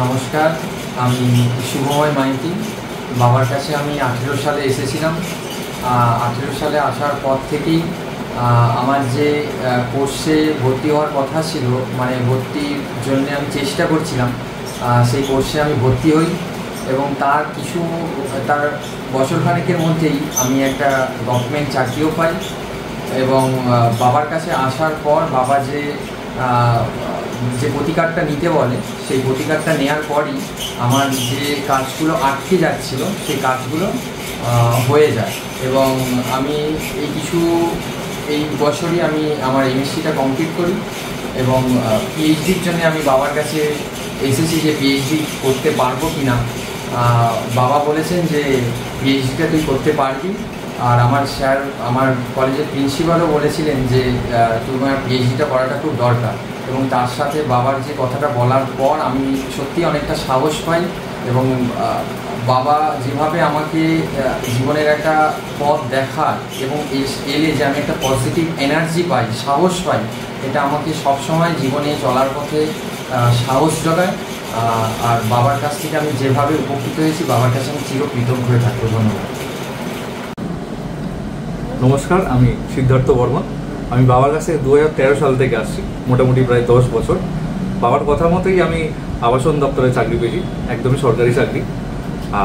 নমস্কার, আমি শুভময় মাইতি। বাবার কাছে আমি 18 সালে এসেছিলাম। 18 সালে আসার পর থেকেই আমার যে কোর্সে ভর্তি হওয়ার কথা ছিল, মানে ভর্তির জন্য আমি চেষ্টা করছিলাম, সেই কোর্সে আমি ভর্তি হই এবং তার বছরখানেকের মধ্যেই আমি একটা গভর্নমেন্ট চাকরিও পাই। এবং বাবার কাছে আসার পর বাবা যে প্রতিকারটা নিতে বলে, সেই প্রতিকারটা নেওয়ার পরই আমার যে কাজগুলো আটকে যাচ্ছিল সেই কাজগুলো হয়ে যায়। এবং আমি এই বছরই আমি আমার এমএসসিটা কমপ্লিট করি এবং পিএইচডির জন্য আমি বাবার কাছে এসেছি যে পিএইচডি করতে পারবো কি না। বাবা বলেছেন যে পিএইচডিটা তুই করতে পারবি, আর আমার স্যার, আমার কলেজের প্রিন্সিপালও বলেছিলেন যে তোমার পিএইচডিটা করাটা খুব দরকার। এবং তার সাথে বাবার যে কথাটা বলার পর আমি সত্যি অনেকটা সাহস পাই এবং বাবা যেভাবে আমাকে জীবনের একটা পথ দেখায় এবং এলে যে আমি একটা পজিটিভ এনার্জি পাই, সাহস পাই, এটা আমাকে সবসময় জীবনে চলার পথে সাহস যোগায়। আর বাবার কাছ থেকে আমি যেভাবে উপকৃত হয়েছি, বাবার কাছে আমি চিরকৃতজ্ঞ হয়ে থাকবো। ধন্যবাদ। নমস্কার, আমি সিদ্ধার্থ বর্মা। আমি বাবার কাছে 2013 সাল থেকে আসছি, মোটামুটি প্রায় 10 বছর। বাবার কথা মতোই আমি আবাসন দপ্তরে চাকরি পেয়েছি, একদমই সরকারি চাকরি।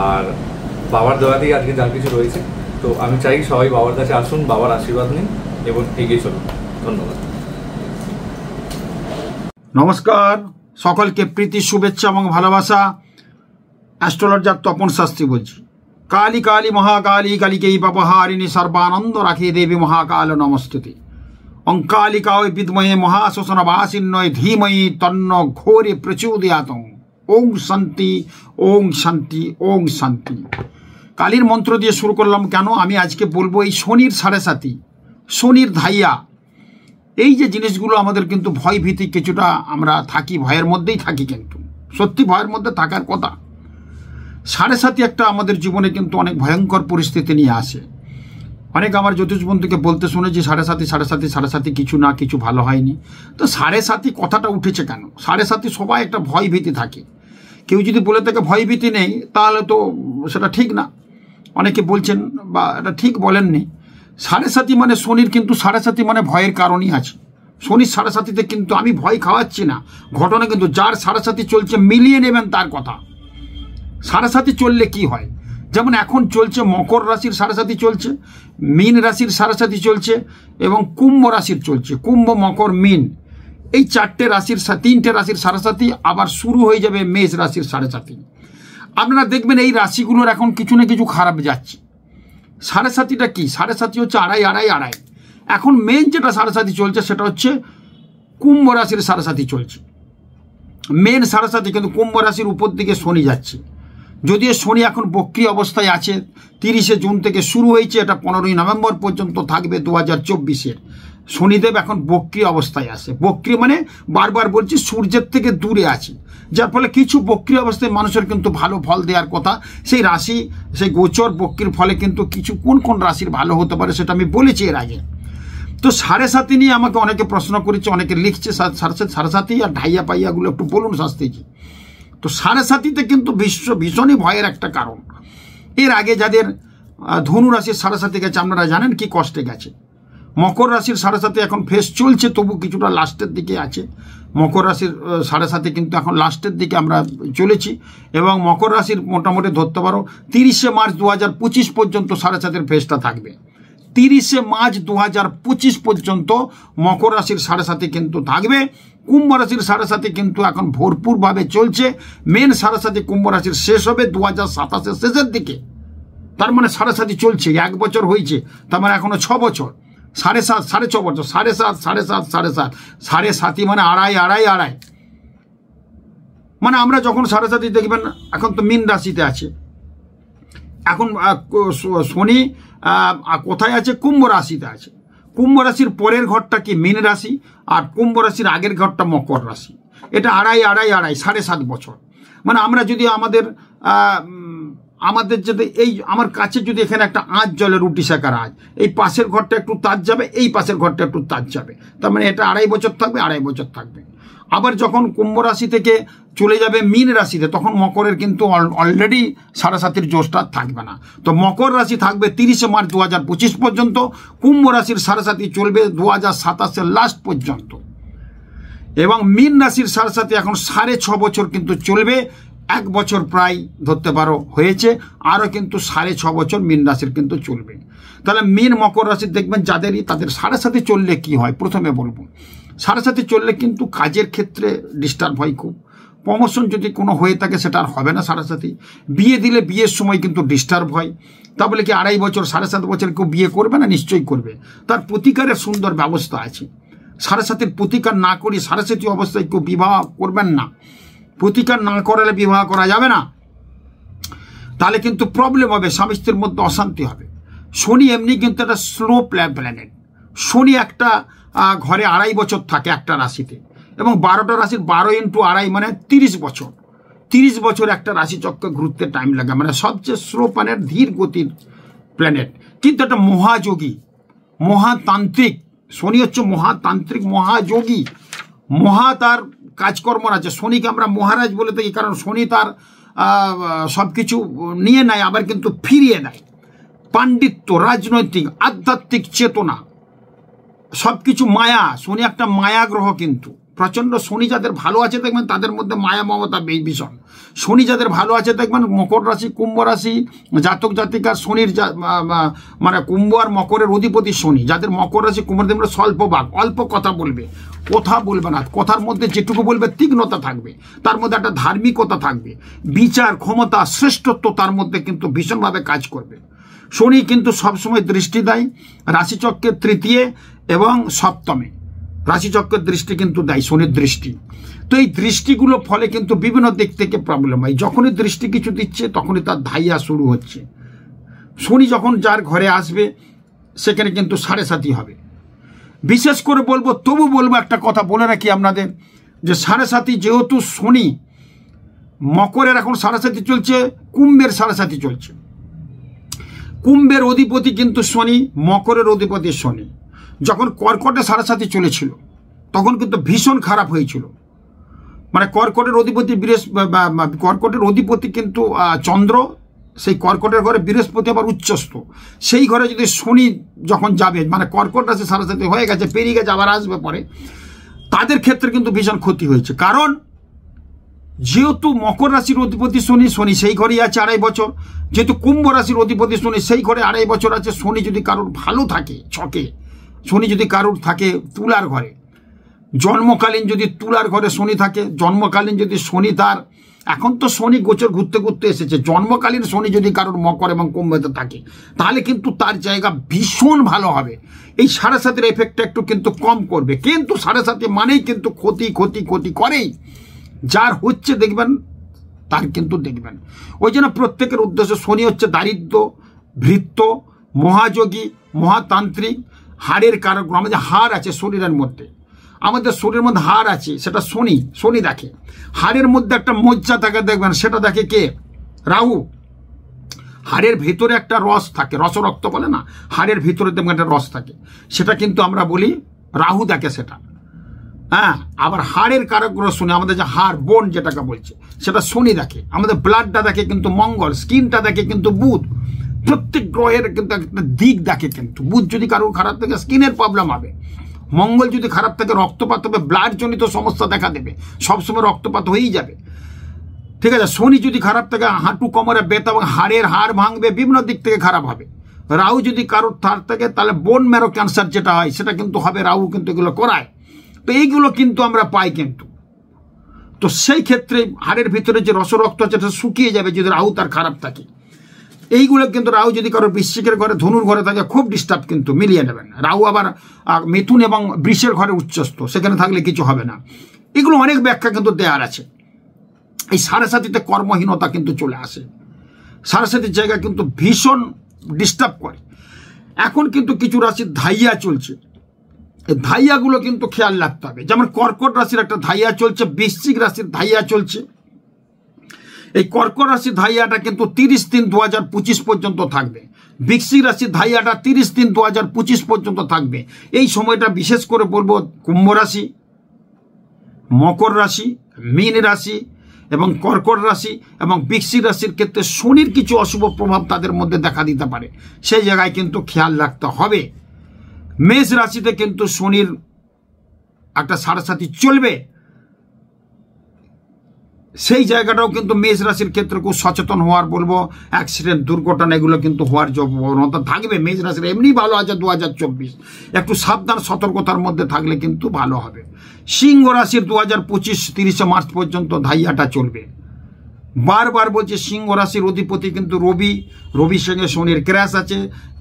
আর বাবার দেওয়াতেই আজকে যা কিছু রয়েছে। তো আমি চাই সবাই বাবার কাছে আসুন, বাবার আশীর্বাদ নিন এবং এগিয়ে চলুন। ধন্যবাদ। নমস্কার, সকলকে প্রীতি, শুভেচ্ছা এবং ভালোবাসা। অ্যাস্ট্রোলজার তপন শাস্ত্রী বলছি। কালী কালী মহাকালী কালিকেই পাপহারিণী সর্বানন্দ রাখে দেবী মহাকাল নমস্তুতে। অঙ্কালিকায় বিদ্মহে মহাশ্মশানবাসিন্নয় ধীমহি তন্ন ঘোরে প্রচোদয়াৎ। ওং শান্তি, ওং শান্তি, ওং শান্তি। কালীর মন্ত্র দিয়ে শুরু করলাম কেন? আমি আজকে বলবো এই শনির 7.5, শনির ধাইয়া, এই যে জিনিসগুলো আমাদের কিন্তু ভয় ভীতি কিছুটা আমরা থাকি, ভয়ের মধ্যেই থাকি, কিন্তু সত্যি ভয়ের মধ্যে থাকার কথা। 7.5 একটা আমাদের জীবনে কিন্তু অনেক ভয়ঙ্কর পরিস্থিতি নিয়ে আসে। অনেক আমার জ্যোতিষ বন্ধুকে বলতে শুনেছি 7.5 কিছু না কিছু ভালো হয়নি। তো 7.5 কথাটা উঠেছে কেন? 7.5 সবাই একটা ভয় ভীতি থাকে। কেউ যদি বলে থাকে ভয় ভীতি নেই, তাহলে তো সেটা ঠিক না। অনেকে বলছেন বা এটা ঠিক বলেননি। 7.5 মানে শনির, কিন্তু 7.5 মানে ভয়ের কারণই আছে। শনির 7.5তে কিন্তু আমি ভয় খাওয়াচ্ছি না, ঘটনা কিন্তু যার 7.5 চলছে মিলিয়ে নেবেন তার কথা। 7.5 চললে কি হয়? যেমন এখন চলছে মকর রাশির 7.5 চলছে, মীন রাশির 7.5 চলছে এবং কুম্ভ রাশির চলছে। কুম্ভ, মকর, মীন, এই 3টে রাশির 7.5 আবার শুরু হয়ে যাবে মেষ রাশির 7.5। আপনারা দেখবেন এই রাশিগুলোর এখন কিছু না কিছু খারাপ যাচ্ছে। 7.5টা কি? 7.5 হচ্ছে আড়াই। এখন মেন যেটা 7.5 চলছে সেটা হচ্ছে কুম্ভ রাশির 7.5 চলছে, মেন 7.5। কিন্তু কুম্ভ রাশির উপর দিকে শনি যাচ্ছে। যদিও শনি এখন বক্রী অবস্থায় আছে, 30শে জুন থেকে শুরু হয়েছে, এটা 15ই নভেম্বর পর্যন্ত থাকবে 2024-এর। শনিদেব এখন বক্রী অবস্থায় আছে। বক্রী মানে বারবার বলছি সূর্যের থেকে দূরে আছে, যার ফলে কিছু বক্রী অবস্থায় মানুষের কিন্তু ভালো ফল দেওয়ার কথা। সেই রাশি, সেই গোচর বক্রীর ফলে কিন্তু কিছু কোন রাশির ভালো হতে পারে সেটা আমি বলেছি এর আগে। তো 7.5 নিয়ে আমাকে অনেকে প্রশ্ন করেছে, অনেকে লিখছে 7.5 আর ঢাইয়া পাইয়াগুলো একটু বলুন শাস্ত্রীজি। তো 7.5তে কিন্তু ভীষণই ভয়ের একটা কারণ। এর আগে যাদের ধনু রাশির 7.5 গেছে আপনারা জানেন কি কষ্টে গেছে। মকর রাশির 7.5 এখন ফেস চলছে, তবু কিছুটা লাস্টের দিকে আছে। মকর রাশির 7.5 কিন্তু এখন লাস্টের দিকে আমরা চলেছি। এবং মকর রাশির মোটামুটি ধরতে পারো 30শে মার্চ 2025 পর্যন্ত 7.5 ফেসটা থাকবে। 30শে মার্চ 2025 পর্যন্ত মকর রাশির 7.5 কিন্তু থাকবে। কুম্ভ রাশির 7.5 কিন্তু এখন ভরপুরভাবে চলছে। মেন 7.5 কুম্ভ রাশির শেষ হবে 2027-এর শেষের দিকে। তার মানে 7.5 চলছে, 1 বছর হয়েছে, তার মানে এখনো 6 বছর। 7.5, 6.5 বছর, 7.5 7.5 মানে আড়াই। মানে আমরা যখন 7.5 দেখবেন, এখন তো মীন রাশিতে আছে, এখন শনি কোথায় আছে? কুম্ভ রাশিতে আছে। কুম্ভ রাশির পরের ঘরটা কি? মীন রাশি। আর কুম্ভ রাশির আগের ঘরটা মকর রাশি। এটা আড়াই 7.5 বছর। মানে আমরা যদি আমাদের যদি এই আমার কাছে যদি এখানে একটা আঁচ জলে রুটি শেখার আঁচ, এই পাশের ঘরটা একটু তাজ যাবে, এই পাশের ঘরটা একটু তাজ যাবে, তার মানে এটা 2.5 বছর থাকবে। আবার যখন কুম্ভ রাশি থেকে চলে যাবে মীন রাশিতে, তখন মকরের কিন্তু অলরেডি 7.5 জোশটা থাকবে না। তো মকর রাশি থাকবে 30 মার্চ 2025 পর্যন্ত, কুম্ভ রাশির 7.5 চলবে 2027 লাস্ট পর্যন্ত, এবং মীন রাশির 7.5 এখন 6.5 বছর কিন্তু চলবে। 1 বছর প্রায় ধরতে পারো হয়েছে, আরও কিন্তু 6.5 বছর মীন রাশির কিন্তু চলবে। তাহলে মীন মকর রাশি দেখবেন যাদেরই, তাদের 7.5 চললে কি হয় প্রথমে বলবো। 7.5 চললে কিন্তু কাজের ক্ষেত্রে ডিস্টার্ব হয় খুব। প্রমোশন যদি কোনো হয়ে থাকে সেটা আর হবে না 7.5। বিয়ে দিলে বিয়ের সময় কিন্তু ডিস্টার্ব হয়। তা বলে কি 2.5 বছর 7.5 বছর কেউ বিয়ে করবে না? নিশ্চয়ই করবে। তার প্রতিকারের সুন্দর ব্যবস্থা আছে। 7.5 প্রতিকার না করি 7.5 অবস্থায় কেউ বিবাহ করবেন না। প্রতিকার না করালে বিবাহ করা যাবে না, তাহলে কিন্তু প্রবলেম হবে, স্বামী স্ত্রীর মধ্যে অশান্তি হবে। শনি এমনি কিন্তু একটা স্লো প্ল্যানেট। শনি একটা ঘরে 2.5 বছর থাকে একটা রাশিতে, এবং 12টা রাশির 12 × 2.5 মানে 30 বছর। 30 বছর একটা রাশিচক্রে ঘুরতে টাইম লাগে, মানে সবচেয়ে স্লো প্ল্যানেট, ধীর গতির প্ল্যানেট। কিন্তু একটা মহাযোগী, মহাতান্ত্রিক। শনি হচ্ছে মহাতান্ত্রিক, মহাযোগী, তার কাজকর্ম আছে। শনিকে আমরা মহারাজ বলে থাকি, কারণ শনি তার সব কিছু নিয়ে নেয়, আবার কিন্তু ফিরিয়ে দেয়। পাণ্ডিত্য, রাজনৈতিক, আধ্যাত্মিক চেতনা, সব কিছু মায়া। শনি একটা মায়া গ্রহ কিন্তু প্রচণ্ড। শনি যাদের ভালো আছে দেখবেন তাদের মধ্যে মায়া মমতা ভীষণ। শনি যাদের ভালো আছে দেখবেন, মকর রাশি, কুম্ভ রাশি জাতক জাতিকার শনির মানে কুম্ভ আর মকরের অধিপতি শনি। যাদের মকর রাশি, কুম্ভ রাশি, স্বল্প ভাগ, অল্প কথা বলবে, কথা বলবে না। কথার মধ্যে যেটুকু বলবে তীক্ষ্ণতা থাকবে, তার মধ্যে একটা ধার্মিকতা থাকবে, বিচার ক্ষমতা, শ্রেষ্ঠত্ব তার মধ্যে কিন্তু ভীষণভাবে কাজ করবে। শনি কিন্তু সবসময় দৃষ্টি দেয় রাশিচক্রের 3য় এবং 7মে। রাশিচক্রের দৃষ্টি কিন্তু দেয় শনির দৃষ্টি। তো এই দৃষ্টিগুলো ফলে কিন্তু বিভিন্ন দিক থেকে প্রবলেম হয়। যখনই দৃষ্টি কিছু দিচ্ছে তখনই তার ধাইয়া শুরু হচ্ছে। শনি যখন যার ঘরে আসবে সেখানে কিন্তু 7.5 হবে। বিশেষ করে বলবো, তবু বলবো একটা কথা বলে রাখি আপনাদের, যে 7.5 যেহেতু শনি মকরের এখন 7.5 চলছে, কুম্ভের 7.5 চলছে। কুম্ভের অধিপতি কিন্তু শনি, মকরের অধিপতি শনি। যখন কর্কটে 7.5 চলেছিল তখন কিন্তু ভীষণ খারাপ হয়েছিল। মানে কর্কটের অধিপতি কিন্তু চন্দ্র, সেই কর্কটের ঘরে বৃহস্পতি আবার উচ্চস্থ। সেই ঘরে যদি শনি যখন যাবে, মানে কর্কট রাশি 7.5 হয়ে গেছে, পেরিয়ে গেছে, আবার আসবে পরে, তাদের ক্ষেত্রে কিন্তু ভীষণ ক্ষতি হয়েছে। কারণ যেহেতু মকর রাশির অধিপতি শনি, শনি সেই ঘরেই আছে 2.5 বছর। যেহেতু কুম্ভ রাশির অধিপতি শনি, সেই ঘরে 2.5 বছর আছে। শনি যদি কারোর ভালো থাকে ছকে, শনি যদি কারোর থাকে তুলার ঘরে, জন্মকালীন যদি তুলার ঘরে শনি থাকে, জন্মকালীন যদি শনি তার, এখন তো শনি গোচর ঘুরতে ঘুরতে এসেছে, জন্মকালীন শনি যদি কারোর মকর এবং কুম্ভতে থাকে, তাহলে কিন্তু তার জায়গা ভীষণ ভালো হবে। এই 7.5 এফেক্টটা একটু কিন্তু কম করবে। কিন্তু 7.5 মানেই কিন্তু ক্ষতি ক্ষতি ক্ষতি করেই। যার হচ্ছে দেখবেন, তার কিন্তু দেখবেন। ওই জন্য প্রত্যেকের উদ্দেশ্য, শনি হচ্ছে দারিদ্র, ভৃত্য, মহাযোগী, মহাতান্ত্রিক, হাড়ের কারক। আমাদের হাড় আছে শরীরের মধ্যে, আমাদের শরীরের মধ্যে হাড় আছে, সেটা শনি দেখে। হাড়ের মধ্যে একটা মজ্জা থাকে দেখবেন, সেটা দেখে কে? রাহু। হাড়ের ভেতরে একটা রস থাকে, রসরক্ত বলে না, হাড়ের ভিতরে দেখবেন একটা রস থাকে, সেটা কিন্তু আমরা বলি রাহু দেখে সেটা। হ্যাঁ, আবার হাড়ের কারক গ্রহ শনি, আমাদের যে হাড়, বোন যেটাকে বলছে, সেটা শনি দেখে। আমাদের ব্লাডটা দেখে কিন্তু মঙ্গল, স্কিনটা দেখে কিন্তু বুধ। প্রত্যেক গ্রহের কিন্তু একটা দিক দেখে। কিন্তু বুধ যদি কারোর খারাপ থাকে স্কিনের প্রবলেম হবে, মঙ্গল যদি খারাপ থাকে রক্তপাত হবে, ব্লাড জনিত সমস্যা দেখা দেবে, সবসময় রক্তপাত হয়েই যাবে। ঠিক আছে। শনি যদি খারাপ থাকে হাঁটু কোমরে ব্যথা এবং হাড় ভাঙবে, বিভিন্ন দিক থেকে খারাপ হবে। রাহু যদি কারোর থার থাকে তাহলে বোন ম্যারো ক্যান্সার যেটা হয় সেটা কিন্তু হবে, রাহু কিন্তু এগুলো করায়। তো এইগুলো কিন্তু আমরা পাই কিন্তু। তো সেই ক্ষেত্রে হাড়ের ভিতরে যে রসরক্ত আছে সেটা শুকিয়ে যাবে যদি রাহু তার খারাপ থাকে। এইগুলো কিন্তু রাহু যদি কারো বৃশ্চিকের ঘরে, ধনুর ঘরে থাকে, খুব ডিস্টার্ব কিন্তু, মিলিয়ে নেবেন। রাহু আবার মিথুন এবং বৃষের ঘরে উচ্চস্থ, সেখানে থাকলে কিছু হবে না। এগুলো অনেক ব্যাখ্যা কিন্তু দেওয়ার আছে। এই 7.5 কর্মহীনতা কিন্তু চলে আসে, 7.5 জায়গা কিন্তু ভীষণ ডিস্টার্ব করে। এখন কিন্তু কিছু রাশির ধাইয়া চলছে, এই ধাইয়াগুলো কিন্তু খেয়াল রাখতে হবে। যেমন কর্কট রাশির একটা ধাইয়া চলছে, বৃশ্চিক রাশির ধাইয়া চলছে। এই কর্কট রাশির ধাইয়াটা কিন্তু 30/3/2025 পর্যন্ত থাকবে। বৃশ্চিক রাশির ধাইয়াটা 30/3/2025 পর্যন্ত থাকবে। এই সময়টা বিশেষ করে বলবো কুম্ভ রাশি মকর রাশি, মীন রাশি এবং কর্কট রাশি এবং বৃশ্চিক রাশির ক্ষেত্রে শনির কিছু অশুভ প্রভাব তাদের মধ্যে দেখা দিতে পারে, সেই জায়গায় কিন্তু খেয়াল রাখতে হবে। মেষ রাশিতে কিন্তু শনির একটা সাড়ে চলবে, সেই জায়গাটাও কিন্তু মেষ রাশির ক্ষেত্রে খুব সচেতন হওয়ার বলবো। অ্যাক্সিডেন্ট, দুর্ঘটনা এগুলো কিন্তু হওয়ার প্রবণতা থাকবে। মেষ রাশির এমনি ভালো আছে 2024, একটু সাবধান সতর্কতার মধ্যে থাকলে কিন্তু ভালো হবে। সিংহ রাশির 2025 30 মার্চ পর্যন্ত ধাইয়াটা চলবে। বারবার বলছে সিংহ রাশির অধিপতি কিন্তু রবির সঙ্গে শনির ক্র্যাশ আছে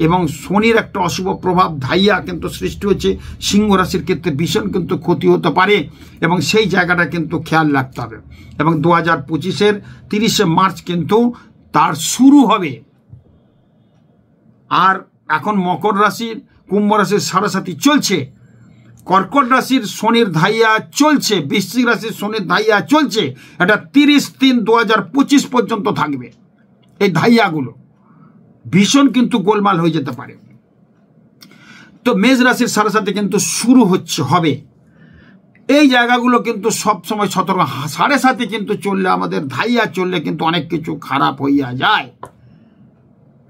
এবং শনির একটা অশুভ প্রভাব ধাইয়া কিন্তু সৃষ্টি হচ্ছে। সিংহ রাশির ক্ষেত্রে ভীষণ কিন্তু ক্ষতি হতে পারে এবং সেই জায়গাটা কিন্তু খেয়াল রাখতে হবে। এবং 2025 30 মার্চ কিন্তু তার শুরু হবে। আর এখন মকর রাশির, কুম্ভ রাশির সাড়ে চলছে, কর্কট রাশির শনির ধাইয়া চলছে, বৃশ্চিক রাশির শনির ধাইয়া চলছে। এটা 30/3/2025 পর্যন্ত থাকবে। এই ধাইয়াগুলো ভীষণ কিন্তু গোলমাল হয়ে যেতে পারে। তো মেষ রাশির সাড়ে কিন্তু শুরু হবে। এই জায়গাগুলো কিন্তু সবসময় সতর্ক। 7.5 কিন্তু চললে, আমাদের ধাইয়া চললে কিন্তু অনেক কিছু খারাপ হইয়া যায়।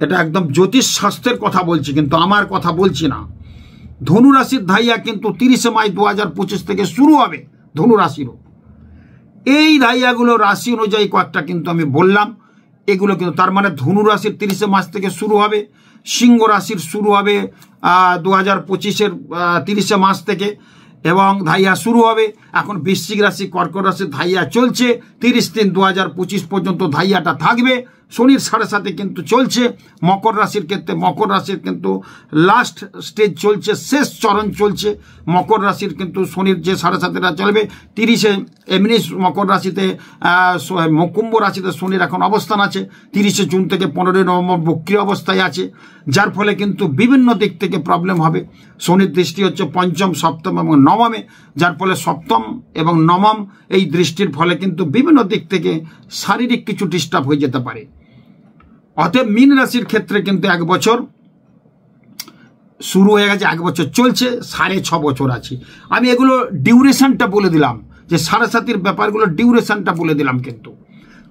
এটা একদম জ্যোতিষ শাস্ত্রের কথা বলছি, কিন্তু আমার কথা বলছি না। ধনু রাশির ধাইয়া কিন্তু 30 মার্চ 2025 থেকে শুরু হবে ধনু রাশিরও। এই ধাইয়াগুলো রাশি অনুযায়ী কয়েকটা কিন্তু আমি বললাম, এগুলো কিন্তু তার মানে ধনু রাশির 30 মার্চ থেকে শুরু হবে, সিংহ রাশির শুরু হবে 2025 30 মার্চ থেকে এবং ধাইয়া শুরু হবে। এখন বৃশ্চিক রাশি, কর্কট রাশির ধাইয়া চলছে 30/3/2025 পর্যন্ত ধাইয়াটা থাকবে। শনির 7.5 কিন্তু চলছে। মকর রাশির ক্ষেত্রে, মকর রাশির কিন্তু লাস্ট স্টেজ চলছে, শেষ চরণ চলছে মকর রাশির। কিন্তু শনির যে 7.5টা চলবে 30 এমনি মকর রাশিতে, কুম্ভ রাশিতে শনির এখন অবস্থান আছে 30 জুন থেকে 15 নভেম্বর বক্রী অবস্থায় আছে, যার ফলে কিন্তু বিভিন্ন দিক থেকে প্রবলেম হবে। শনির দৃষ্টি হচ্ছে পঞ্চম, সপ্তম এবং নবমে, যার ফলে সপ্তম এবং নবম এই দৃষ্টির ফলে কিন্তু বিভিন্ন দিক থেকে শারীরিক কিছু ডিস্টার্ব হয়ে যেতে পারে। অতএব মীন রাশির ক্ষেত্রে কিন্তু 1 বছর শুরু হয়ে গেছে, 1 বছর চলছে, 6.5 বছর আছে। আমি এগুলো ডিউরেশনটা বলে দিলাম, যে 7.5 ব্যাপারগুলো ডিউরেশনটা বলে দিলাম। কিন্তু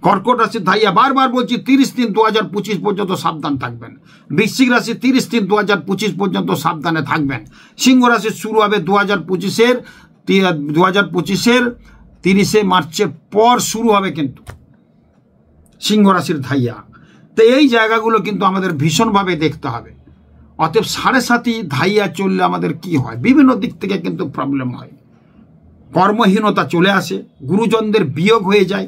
কর্কট রাশির ধাইয়া বারবার বলছি 30/3/2025 পর্যন্ত সাবধান থাকবেন। বৃশ্চিক রাশি 30/3/2025 পর্যন্ত সাবধানে থাকবেন। সিংহ রাশির শুরু হবে 2025 30 মার্চের পর শুরু হবে কিন্তু সিংহ রাশির ধাইয়া। তো এই জায়গাগুলো কিন্তু আমাদের ভীষণভাবে দেখতে হবে। অতএব 7.5 ধাইয়া চললে আমাদের কি হয়, বিভিন্ন দিক থেকে কিন্তু প্রবলেম হয়। কর্মহীনতা চলে আসে, গুরুজনদের বিয়োগ হয়ে যায়।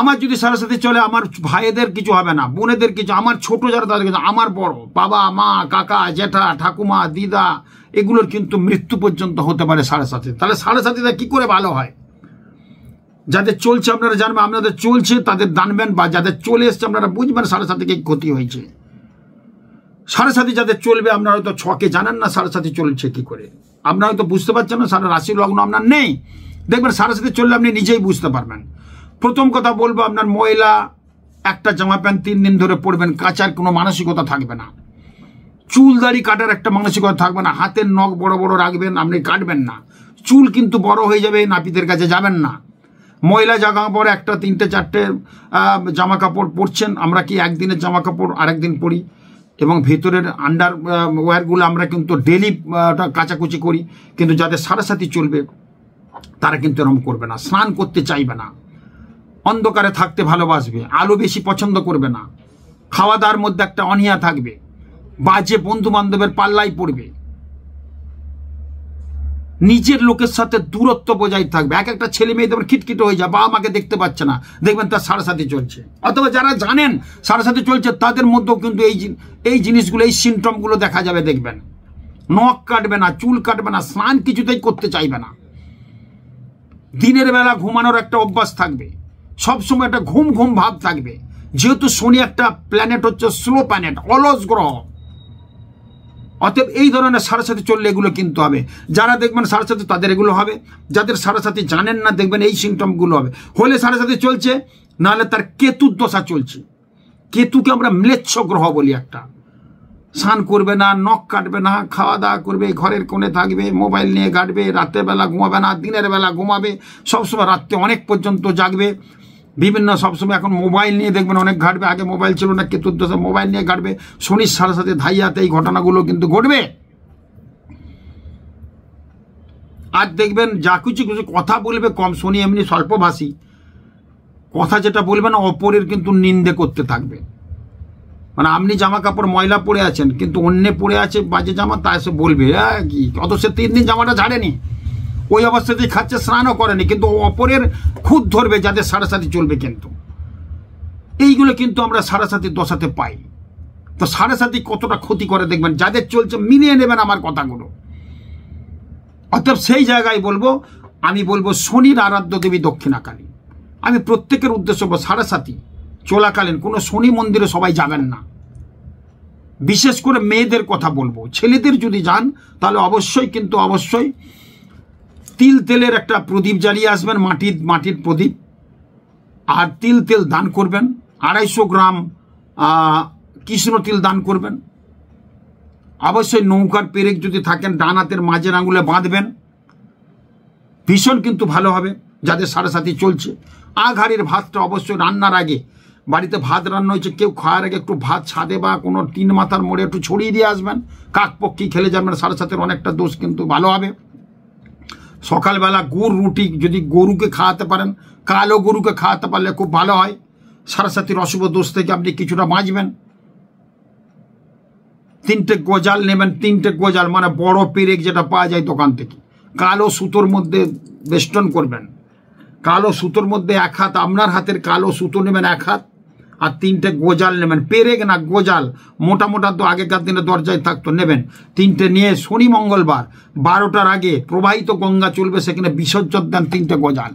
আমার যদি 7.5 চলে, আমার ভাইদের কিছু হবে না, বোনেদের কিছু, আমার ছোট যারা তাদের কিছু, আমার বড় বাবা মা কাকা জেঠা ঠাকুমা দিদা এগুলোর কিন্তু মৃত্যু পর্যন্ত হতে পারে 7.5। তাহলে 7.5 কি করে ভালো হয়? যাদের চলছে আপনারা জানবেন, আপনাদের চলছে তাদের জানবেন, বা যাদের চলে এসছে আপনারা বুঝবেন 7.5 কি ক্ষতি হয়েছে। 7.5 যাদের চলবে, আপনারা হয়তো 6কে জানেন না 7.5 চলছে কি করে, আপনারা হয়তো বুঝতে পারছেন না, সারা রাশি লগ্ন আপনার নেই। দেখবেন 7.5 চললে আপনি নিজেই বুঝতে পারবেন। প্রথম কথা বলবো, আপনার মহিলা একটা জামা প্যান্ট 3 দিন ধরে পরবেন, কাচার কোনো মানসিকতা থাকবে না। চুল দাড়ি কাটার একটা মানসিকতা থাকবে না। হাতের নখ বড় বড় রাখবেন, আপনি কাটবেন না। চুল কিন্তু বড় হয়ে যাবে, নাপিতের কাছে যাবেন না। মহিলা জামা কাপড় 1টা 3টে 4টে জামা কাপড় পরছেন, আমরা কি একদিনের জামা কাপড় আরেকদিন পরি, এবং ভেতরের আন্ডার ওয়্যারগুলো আমরা কিন্তু ডেলি কাচাকুচি করি। কিন্তু যাদের 7.5 চলবে তারা কিন্তু এরকম করবে না, স্নান করতে চাইবে না, অন্ধকারে থাকতে ভালোবাসবে, আলো বেশি পছন্দ করবে না, খাওয়া দাওয়ার মধ্যে একটা অনীহা থাকবে, বাজে বন্ধু বান্ধবের পাল্লাই পড়বে, নিজের লোকের সাথে দূরত্ব বজায় থাকবে। একটা ছেলে মেয়ে দেখবেন খিটখিটে হয়ে যায়, বাবা মাকে দেখতে পাচ্ছে না, দেখবেন তার 7.5 চলছে। অথবা যারা জানেন 7.5 চলছে তাদের মধ্যেও কিন্তু এই জিনিসগুলো, এই সিমটমগুলো দেখা যাবে। দেখবেন নখ কাটবে না, চুল কাটবে না, স্নান কিছুতেই করতে চাইবে না, দিনের বেলা ঘুমানোর একটা অভ্যাস থাকবে, সবসময় একটা ঘুম ঘুম ভাব থাকবে। যেহেতু শনি একটা প্ল্যানেট হচ্ছে স্লো প্ল্যানেট, অলস গ্রহ, অতএব এই ধরনের 7.5 চললে এগুলো কিন্তু হবে। যারা দেখবেন 7.5 তাদের এগুলো হবে, যাদের 7.5 জানেন না দেখবেন এই সিমটমগুলো হবে। হলে 7.5 চলছে, নাহলে তার কেতুর দশা চলছে। কেতুকে আমরা ম্লেচ্ছ গ্রহ বলি একটা, স্নান করবে না, নখ কাটবে না, খাওয়া দাওয়া করবে, ঘরের কোণে থাকবে, মোবাইল নিয়ে ঘাটবে, রাতের বেলা ঘুমাবে না, দিনের বেলা ঘুমাবে, সবসময় রাত্রে অনেক পর্যন্ত জাগবে, বিভিন্ন সবসময় এখন মোবাইল নিয়ে দেখবেন অনেক ঘাটবে। আগে মোবাইল ছিল না, কেতুর দশে মোবাইল নিয়ে ঘাটবে। শনির সাথে সাথে ধাইয়াতে এই ঘটনাগুলো কিন্তু ঘটবে। আর দেখবেন যা কিছু কিছু কথা বলবে কম, শনি এমনি স্বল্পভাষী, কথা যেটা বলবে না অপরের কিন্তু নিন্দে করতে থাকবে। মানে আপনি জামা কাপড় ময়লা পরে আছেন কিন্তু অন্য পরে আছে বাজে জামা, তা এসে বলবে কি অত সে 3 দিন জামাটা ঝাড়েনি, ওই অবস্থাতেই খাচ্ছে, স্নানও করেনি, কিন্তু অপরের খুদ ধরবে যাদের সাড়ে চলবে। কিন্তু এইগুলো কিন্তু আমরা সাড়ে দশাতে পাই। তো সাড়ে কতটা ক্ষতি করে দেখবেন, যাদের চলছে মিলিয়ে নেবেন আমার কথাগুলো। অতএব সেই জায়গায় আমি বলবো শনির আরাধ্য দেবী দক্ষিণাকালী। আমি প্রত্যেকের উদ্দেশ্য সাড়ে চলাকালীন কোনো শনি মন্দিরে সবাই যাবেন না, বিশেষ করে মেয়েদের কথা বলবো। ছেলেদের যদি যান তাহলে অবশ্যই তেলের একটা প্রদীপ জ্বালিয়ে আসবেন, মাটির প্রদীপ, আর তেল দান করবেন। 250 গ্রাম কৃষ্ণ তিল দান করবেন। অবশ্যই নৌকার পেরেক যদি থাকেন ডান হাতের মাঝের আঙুলে বাঁধবেন, ভীষণ কিন্তু ভালো হবে যাদের সাড়ে চলছে। আঘাড়ির ভাতটা অবশ্যই রান্নার আগে, বাড়িতে ভাত রান্না হয়েছে কেউ খাওয়ার আগে একটু ভাত ছাদে বা কোনো 3 মাথার মোড়ে একটু ছড়িয়ে দিয়ে আসবেন। কাকপক্ষী খেলে যাবেন, সাড়ে অনেকটা দোষ কিন্তু ভালো হবে। সকালবেলা গুড় রুটি যদি গরুকে খাওয়াতে পারেন, কালো গরুকে খাওয়াতে পারলে খুব ভালো হয়। সাড়ে অশুভ দোষ থেকে আপনি কিছুটা বাঁচবেন। 3টে গজাল নেবেন, 3টে গজাল মানে বড় পেরেক যেটা পাওয়া যায় দোকান থেকে, কালো সুতোর মধ্যে বেষ্টন করবেন। কালো সুতোর মধ্যে 1 হাত আপনার হাতের কালো সুতো নেবেন 1 হাত, আর 3টে গোজাল নেবেন, পেরেক না গোজাল, মোটা মোটা তো আগেকার দিনে দরজায় থাকতো, নেবেন 3টে নিয়ে শনি মঙ্গলবার 12টার আগে প্রবাহিত গঙ্গা চলবে, সেখানে বিসর্জন দেন 3টে গোজাল।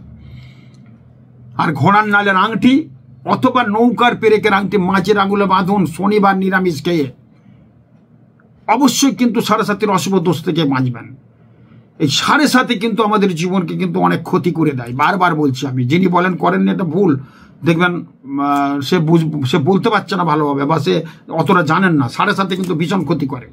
আর ঘোড়ার নালের আংটি অথবা নৌকার পেরেকের আংটি মাঝের আঙুলে বাঁধুন, শনিবার নিরামিষ খেয়ে। অবশ্যই কিন্তু সাড়ে অশুভ দোষ থেকে বাঁচবেন। এই সাড়ে কিন্তু আমাদের জীবনকে কিন্তু অনেক ক্ষতি করে দেয়। বারবার বলছি আমি, যিনি বলেন করেননি এটা ভুল, দেখবেন সে বলতে পারছে না ভালোভাবে, বা সে অতটা জানেন না। সাড়ে কিন্তু ভীষণ ক্ষতি করে।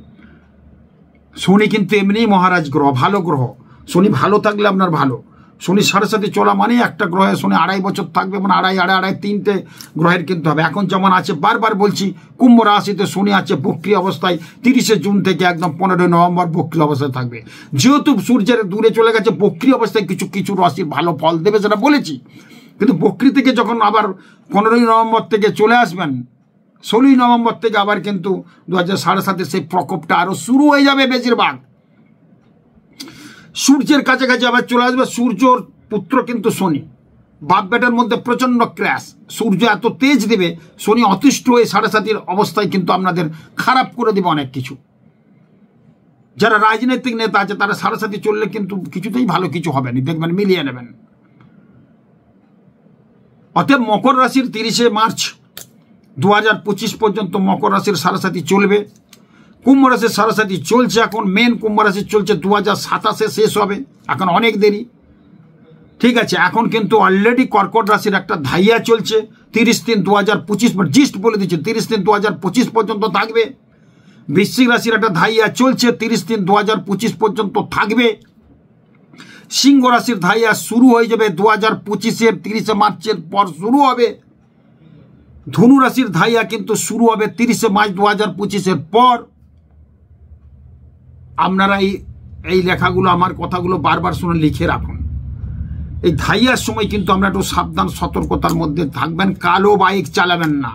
শনি কিন্তু এমনিই মহারাজ গ্রহ, ভালো গ্রহ। শনি ভালো থাকলে আপনার ভালো। শনি সাড়ে চলা মানে একটা গ্রহে শনি 2.5 বছর থাকবে, মানে 2.5 3টে গ্রহের কিন্তু হবে। এখন যেমন আছে, বারবার বলছি, কুম্ভ রাশিতে শনি আছে বক্রী অবস্থায়, 30শে জুন থেকে একদম 15ই নভেম্বর বক্রী অবস্থায় থাকবে। যেহেতু সূর্যের দূরে চলে গেছে, বক্রী অবস্থায় কিছু রাশির ভালো ফল দেবে, সেটা বলেছি। কিন্তু বক্রী থেকে যখন আবার 15ই নভেম্বর থেকে চলে আসবেন, 16ই নভেম্বর থেকে আবার কিন্তু 2007 সেই প্রকোপটা আরো শুরু হয়ে যাবে। বেশিরভাগ সূর্যের কাছাকাছি আবার চলে আসবে। সূর্যর পুত্র কিন্তু শনি, বাপ বেটার মধ্যে প্রচন্ড ক্র্যাশ। সূর্য এত তেজ দেবে, শনি অতিষ্ঠ হয়ে 7.5 অবস্থায় কিন্তু আপনাদের খারাপ করে দেবে অনেক কিছু। যারা রাজনৈতিক নেতা আছে তারা 7.5 চললে কিন্তু কিছুতেই ভালো কিছু হবে না, দেখবেন, মিলিয়ে নেবেন। অতএব মকর রাশির 30শে মার্চ 2025 পর্যন্ত মকর রাশির 7.5 চলবে। কুম্ভ রাশির 7.5 চলছে, এখন মেন কুম্ভ রাশির চলছে 2027 শেষ হবে, এখন অনেক দেরি। ঠিক আছে, এখন কিন্তু অলরেডি কর্কট রাশির একটা ধাইয়া চলছে 30/3/2025, জিস্ট বলে দিচ্ছে 30/3/2025 পর্যন্ত থাকবে। বৃশ্চিক রাশির একটা ধাইয়া চলছে 30/3/2025 পর্যন্ত থাকবে। সিংহ রাশির ধাইয়া শুরু হয়ে যাবে 2025-এর 30শে মার্চের পর শুরু হবে। ধনু রাশির ধাইয়া কিন্তু শুরু হবে 30শে মার্চ 2025-এর পর। আপনারা এই লেখাগুলো, আমার কথাগুলো বারবার শুনে লিখে রাখুন। এই ধাইয়ার সময় কিন্তু আমরা একটু সাবধান সতর্কতার মধ্যে থাকবেন। কালো বাইক চালাবেন না।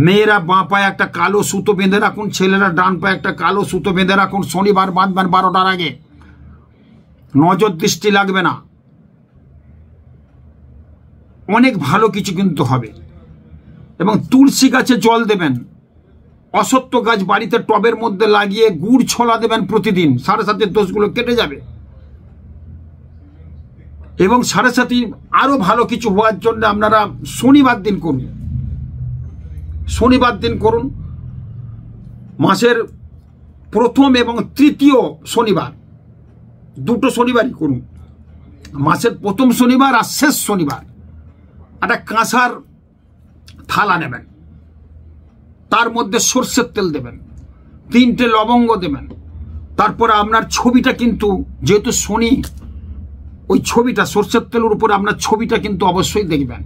মেয়েরা বাঁ পায়ে একটা কালো সুতো বেঁধে রাখুন, ছেলেরা ডান পায়ে একটা কালো সুতো বেঁধে রাখুন। শনিবার বাঁধবেন 12টার আগে, নজর দৃষ্টি লাগবে না। অনেক ভালো কিছু কিন্তু হবে। এবং তুলসী গাছে জল দেবেন। অসত্য গাছ বাড়িতে টবের মধ্যে লাগিয়ে গুড় ছোলা দেবেন প্রতিদিন, 7.5 দোষগুলো কেটে যাবে। এবং 7.5 আরো ভালো কিছু হওয়ার জন্য আপনারা শনিবার দিন করুন। শনিবার দিন করুন, মাসের প্রথম এবং তৃতীয় শনিবার, 2টো শনিবারই করুন। মাসের প্রথম শনিবার আর শেষ শনিবার একটা কাঁসার থালা নেবেন, তার মধ্যে সর্ষের তেল দেবেন, 3টে লবঙ্গ দেবেন। তারপরে আপনার ছবিটা কিন্তু, যেহেতু শনি, ওই ছবিটা সর্ষের তেলের উপরে আপনার ছবিটা কিন্তু অবশ্যই দেখবেন।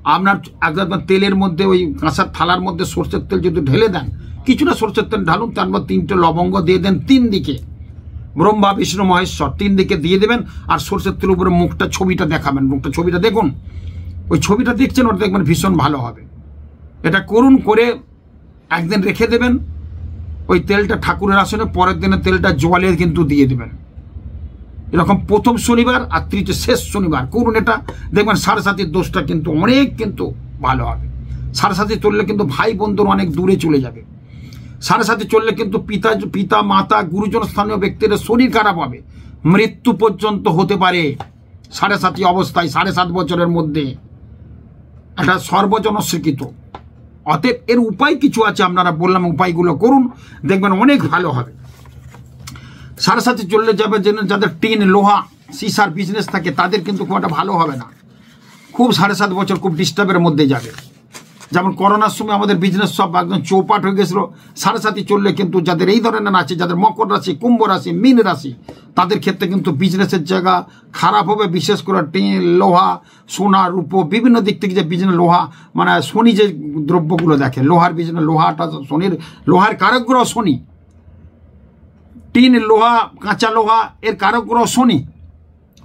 আপনার একদম তেলের মধ্যে, ওই কাঁসার থালার মধ্যে সর্ষের তেল যদি ঢেলে দেন, কিছুটা সর্ষের তেল ঢালুন, তারপর 3টে লবঙ্গ দিয়ে দেন 3 দিকে, ব্রহ্মা বিষ্ণু মহেশ্বর 3 দিকে দিয়ে দেবেন। আর সর্ষের তেলের উপরে মুখটা, ছবিটা দেখাবেন, মুখটা ছবিটা দেখুন, ওই ছবিটা দেখছেন, ওটা দেখবেন ভীষণ ভালো হবে। এটা করুন, করে একদিন রেখে দেবেন ওই তেলটা ঠাকুরের আসনে। পরের দিনে তেলটা জলে কিন্তু দিয়ে দেবেন। এরকম প্রথম শনিবার আর শেষ শনিবার করুন এটা, দেখবেন সাড়ে-সাতির দোষটা কিন্তু অনেক কিন্তু ভালো হবে। সাড়ে-সাতি চললে কিন্তু ভাই বন্ধুর অনেক দূরে চলে যাবে। সাড়ে-সাতি চললে কিন্তু পিতা মাতা গুরুজন স্থানীয় ব্যক্তিদের শরীর খারাপ হবে, মৃত্যু পর্যন্ত হতে পারে সাড়ে-সাতি অবস্থায়, 7.5 বছরের মধ্যে। এটা সর্বজন স্বীকৃত। অতএব এর উপায় কিছু আছে, আপনারা বললাম উপায়গুলো করুন, দেখবেন অনেক ভালো হবে। সাড়ে-সাতি চললে যাবে, যাদের টিন, লোহা, সিসার বিজনেস থাকে তাদের কিন্তু খুব একটা ভালো হবে না, খুব 7.5 বছর খুব ডিস্টার্বের মধ্যে যাবে। যেমন করোনার সময় আমাদের বিজনেস সব একদম চৌপাট হয়ে গেছিলো। সাড়ে-সাতি চললে কিন্তু যাদের এই ধরনের আছে, যাদের মকর রাশি, কুম্ভ রাশি, মীন রাশি, তাদের ক্ষেত্রে কিন্তু বিজনেসের জায়গা খারাপ হবে। বিশেষ করে টিন, লোহা, সোনা, রূপো, বিভিন্ন দিক থেকে যে বিজনেস, লোহা মানে শনি যে দ্রব্যগুলো দেখে, লোহার বিজনেস, লোহাটা শনির, লোহার কারক গ্রহ শনি, টিন, লোহা, কাঁচা লোহা এর কারক গ্রহ শনি,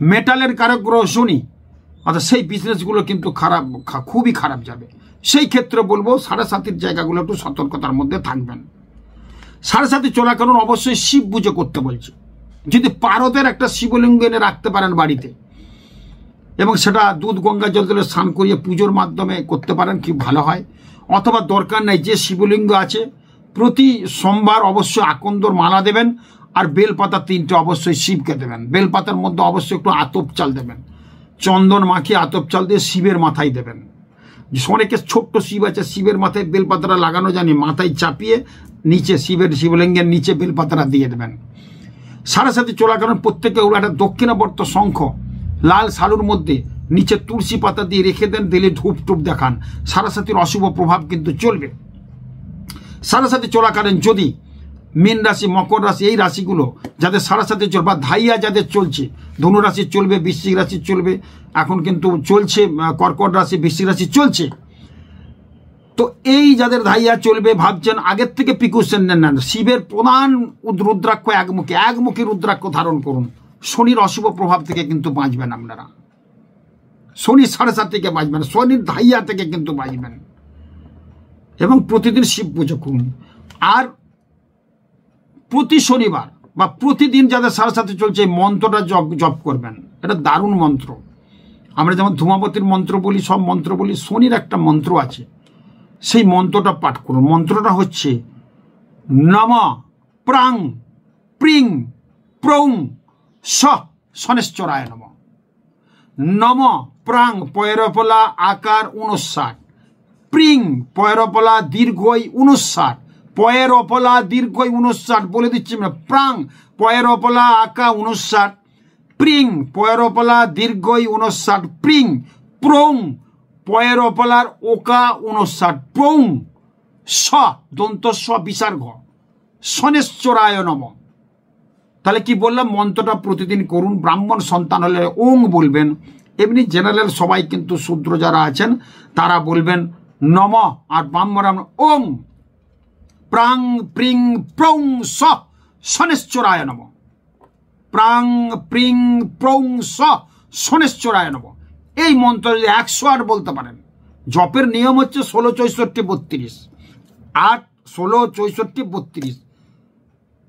মেটালের কারক গ্রহ শনি। অর্থাৎ সেই বিজনেসগুলো কিন্তু খারাপ, খুবই খারাপ যাবে। সেই ক্ষেত্রে বলবো সাড়ে-সাতির জায়গাগুলো একটু সতর্কতার মধ্যে থাকবেন। সাড়ে-সাতি চলাকালীন অবশ্যই শিব পুজো করতে বলছি। যদি পারদের একটা শিবলিঙ্গ এনে রাখতে পারেন বাড়িতে, এবং সেটা দুধ গঙ্গা জল দিলে স্নান করিয়ে পুজোর মাধ্যমে করতে পারেন, কি ভালো হয়। অথবা দরকার নেই, যে শিবলিঙ্গ আছে প্রতি সোমবার অবশ্যই আকন্দর মালা দেবেন, আর বেলপাতা 3টে অবশ্যই শিবকে দেবেন। বেলপাতার মধ্যে অবশ্যই একটু আতপ চাল দেবেন, চন্দন মাখিয়ে আতপ চাল দিয়ে শিবের মাথায় দেবেন। অনেকে ছোট্ট শিব আছে, শিবের মাথায় বেলপাতাটা লাগানো জানি, মাথায় চাপিয়ে নিচে শিবলিঙ্গের নিচে বেলপাতাটা দিয়ে দেবেন। সাড়ে-সাতি চলাকালীন প্রত্যেকে ওগুলো একটা দক্ষিণাবর্ত শঙ্খ লাল শালুর মধ্যে নিচে তুলসী পাতা দিয়ে রেখে দেন, দিলে ধূপ টুপ দেখান, সাড়ে-সাতির অশুভ প্রভাব কিন্তু চলবে। সাড়ে-সাতি চলাকালীন যদি মীন রাশি, মকর রাশি, এই রাশিগুলো যাদের সাড়ে-সাতি চলবে, বা ধাইয়া যাদের চলছে, ধনু রাশি চলবে, বৃশ্চিক রাশি চলবে, এখন কিন্তু চলছে কর্কট রাশি, বৃশ্চিক রাশি চলছে। তো এই যাদের ধাইয়া চলবে, ভাবছেন আগের থেকে প্রিকশন নেন না, শিবের প্রধান রুদ্রাক্ষ একমুখী রুদ্রাক্ষ ধারণ করুন। শনির অশুভ প্রভাব থেকে কিন্তু বাঁচবেন আপনারা, শনির সাড়ে-সাত থেকে বাঁচবেন, শনির ধাইয়া থেকে কিন্তু বাঁচবেন। এবং প্রতিদিন শিব পুজো করুন। আর প্রতি শনিবার বা প্রতিদিন যাদের সাড়ে-সাতি চলছে, মন্ত্রটা জপ করবেন। এটা দারুণ মন্ত্র। আমরা যেমন ধূমাবতীর মন্ত্র বলি, সব মন্ত্র বলি, শনির একটা মন্ত্র আছে, সেই মন্ত্রটা পাঠ করুন। মন্ত্রটা হচ্ছে নম প্রাং প্রিং প্রং স শনেশ্বরায় নম। নম প্রাং পয়রপলা আকার 59, প্রিং পয়রপলা দীর্ঘই 59, পয়েরপলা দীর্ঘই 59 বলে দিচ্ছি না। প্রাং পয়েরপলা আকা 59, প্রিং পয়েরপলা দীর্ঘই 59, প্রিং প্রং পয়েরপলার ওকা 59, প্রং স দন্ত স বিসর্গ শনেশ্বরায় নম। তাহলে কি বললাম, মন্ত্রটা প্রতিদিন করুন। ব্রাহ্মণ সন্তান হলে ওং বলবেন। এমনি জেনারেল সবাই কিন্তু শূদ্র যারা আছেন তারা বলবেন নম, আর ব্রাহ্মণ ওং প্রাং প্রিং প্রং স শনেশ্বরায় নম। প্রাং প্রিং প্রং স শনেশ্বরায় নম। এই মন্ত্র যদি 108 বলতে পারেন। জপের নিয়ম হচ্ছে 16, 64, 32, 8, 16, 64, 32,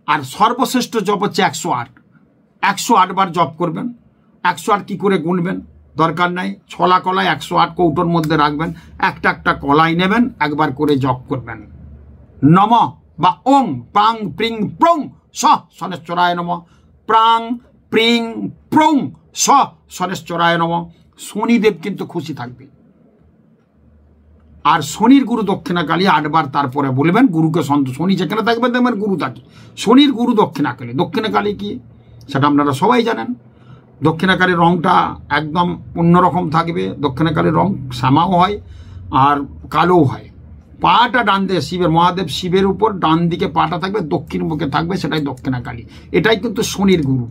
আর সর্বশ্রেষ্ঠ জপ হচ্ছে 108। 108 বার জপ করবেন। 108 কি করে গুনবেন দরকার নাই, ছলা কলাই 108 কৌটোর মধ্যে রাখবেন, একটা একটা কলাই নেবেন, একবার করে জপ করবেন। নম বা ওং প্রাং প্রিং প্রং স শনেশ্বরায় নম। প্রাং প্রিং প্রং স শনেশ্বরায় নম। শনিদেব কিন্তু খুশি থাকবে। আর শনির গুরু দক্ষিণাকালী 8 বার তারপরে বলবেন। গুরুকে শনি যেখানে থাকবে দেখবেন গুরু থাকে। শনির গুরু দক্ষিণাকালী। দক্ষিণাকালী কি সেটা আপনারা সবাই জানেন। দক্ষিণাকালীর রংটা একদম অন্যরকম থাকবে। দক্ষিণাকালীর রং শ্যামাও হয় আর কালোও হয়। পাটা ডান দিকে শিবের, মহাদেব শিবের উপর ডান দিকে পাটা থাকবে, দক্ষিণ মুখে থাকবে, সেটাই দক্ষিণা কালী। এটাই কিন্তু শনির গুরু।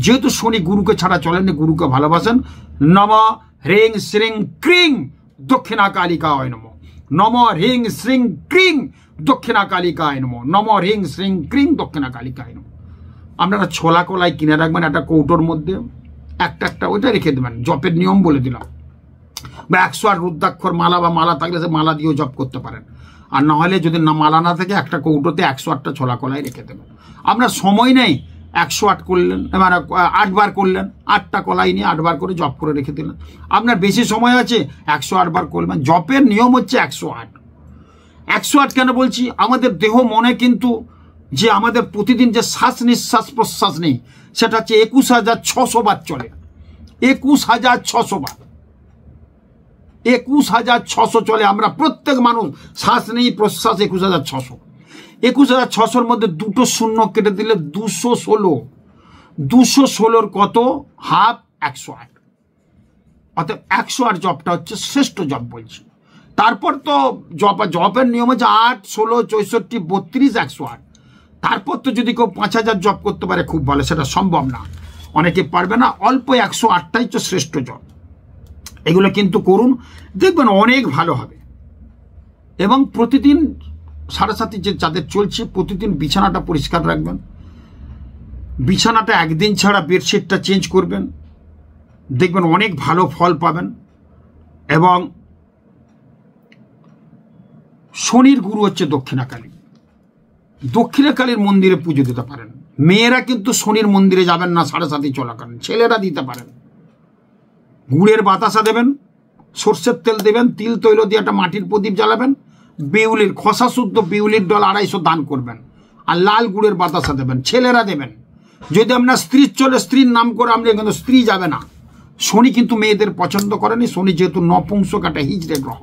যেহেতু শনি গুরুকে ছাড়া চলেননি, গুরুকে ভালোবাসেন। নম হ্রিং শ্রিং ক্রিং দক্ষিণা কালিকায় নম। নম হ্রিং শ্রিং ক্রিং দক্ষিণা কালিকায় নম। নম হ্রিং শ্রিং ক্রিং দক্ষিণা কালিকায় নম। আপনারা ছোলা কলাই কিনে রাখবেন একটা কৌটোর মধ্যে, একটা একটা ওইটা রেখে দেবেন। জপের নিয়ম বলে দিলাম। বা 108 রুদ্রাক্ষর মালা বা মালা থাকলে সে মালা দিয়েও জপ করতে পারেন। আর নাহলে যদি না মালা না থাকে, একটা কৌটোতে 108টা ছোলা কলাই রেখে দেবেন। আপনার সময় নেই, 108 করলেন, মানে 8 বার করলেন, 8টা কলাই নিয়ে 8 বার করে জপ করে রেখে দিলেন। আপনার বেশি সময় আছে, 108 বার করবেন। জপের নিয়ম হচ্ছে 108। 108 কেন বলছি? আমাদের দেহ মনে কিন্তু যে আমাদের প্রতিদিন যে শ্বাস নিঃশ্বাস প্রশ্বাস নেই, সেটা হচ্ছে 21,600 বার চলে। 21,600 বার, 21,600 চলে। আমরা প্রত্যেক মানুষ শ্বাস নেই, প্রশ্বাস 21,600। 21,600-র মধ্যে 2টো শূন্য কেটে দিলে 216। 216-র কত? হাফ 108। অর্থাৎ 108 জপটা হচ্ছে শ্রেষ্ঠ জপ বলছি। তারপর তো জপের নিয়ম হচ্ছে 8, 16, 64, 32, 108। তারপর তো যদি কেউ 5,000 জপ করতে পারে খুব ভালো, সেটা সম্ভব না, অনেকে পারবে না। অল্প 108টাই তো শ্রেষ্ঠ জপ। এগুলো কিন্তু করুন, দেখবেন অনেক ভালো হবে। এবং প্রতিদিন সাড়ে সাথে যে যাদের চলছে, প্রতিদিন বিছানাটা পরিষ্কার রাখবেন। বিছানাটা একদিন ছাড়া বেডশিটটা চেঞ্জ করবেন, দেখবেন অনেক ভালো ফল পাবেন। এবং শনির গুরু হচ্ছে দক্ষিণা কালী। দক্ষিণা কালীর মন্দিরে পুজো দিতে পারেন। মেয়েরা কিন্তু শনির মন্দিরে যাবেন না সাড়ে সাথে চলাকালীন, ছেলেরা দিতে পারেন। গুড়ের বাতাসা দেবেন, সর্ষের তেল দেবেন, তিল তৈল দিয়ে একটা মাটির প্রদীপ জ্বালাবেন, বিউলির খোসা শুদ্ধ বিউলির ডল 250 দান করবেন, আর লাল গুড়ের বাতাসা দেবেন। ছেলেরা দেবেন। যদি আপনার স্ত্রীর চলে, স্ত্রীর নাম করে আপনি, কিন্তু স্ত্রী যাবে না। শনি কিন্তু মেয়েদের পছন্দ করেনি। শনি যেহেতু নপুংসক একটা হিজড়ে গ্রহ,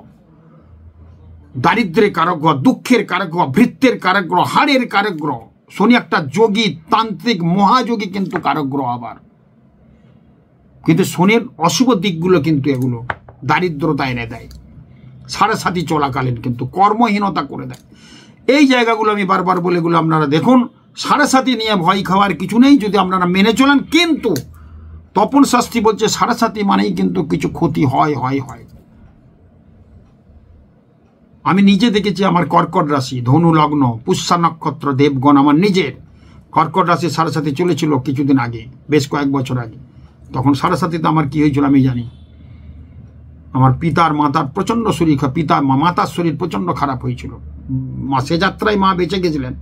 দারিদ্রের কারক গ্রহ, দুঃখের কারক গ্রহ, ভৃত্যের কারক গ্রহ, হাড়ের কারক গ্রহ। শনি একটা যোগী, তান্ত্রিক, মহাযোগী কিন্তু কারক গ্রহ আবার। কিন্তু শনির অশুভ দিকগুলো কিন্তু এগুলো দারিদ্রতা এনে দেয়, সাড়ে সাথী চলাকালীন কিন্তু কর্মহীনতা করে দেয়। এই জায়গাগুলো আমি বারবার বলে, এগুলো আপনারা দেখুন। সাড়ে সাথী নিয়ে ভয় খাওয়ার কিছু নেই যদি আপনারা মেনে চলেন। কিন্তু তপন শাস্ত্রী বলছে সাড়ে সাথী মানেই কিন্তু কিছু ক্ষতি হয় হয় হয়। আমি নিজে দেখেছি, আমার কর্কট রাশি, ধনু লগ্ন, পুষ্যা নক্ষত্র, দেবগণ, আমার নিজের কর্কট রাশি সাড়ে সাথী চলেছিল কিছুদিন আগে, বেশ কয়েক বছর আগে। তখন সাড়ে সাথীতে আমার কি হয়েছিল আমি জানি। আমার পিতার মাতার প্রচণ্ড শরীর, মাতার শরীর প্রচণ্ড খারাপ হয়েছিল। সে যাত্রায় মা বেঁচে গেছিলেন,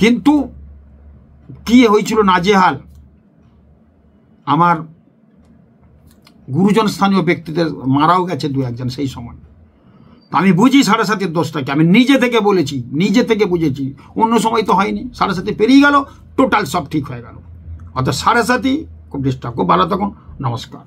কিন্তু কি হয়েছিল নাজেহাল। আমার গুরুজন স্থানীয় ব্যক্তিদের মারাও গেছে 2-1 সেই সময়। আমি বুঝি সাড়ে সাথীর দোষটাকে, আমি নিজে থেকে বলেছি, নিজে থেকে বুঝেছি। অন্য সময় তো হয়নি, সাড়ে সাথী পেরিয়ে গেল, টোটাল সব ঠিক হয়ে গেল। অর্থাৎ সাড়ে সাথী খুব ডিস্টার্ব। খুব ভালো থাকুন, নমস্কার।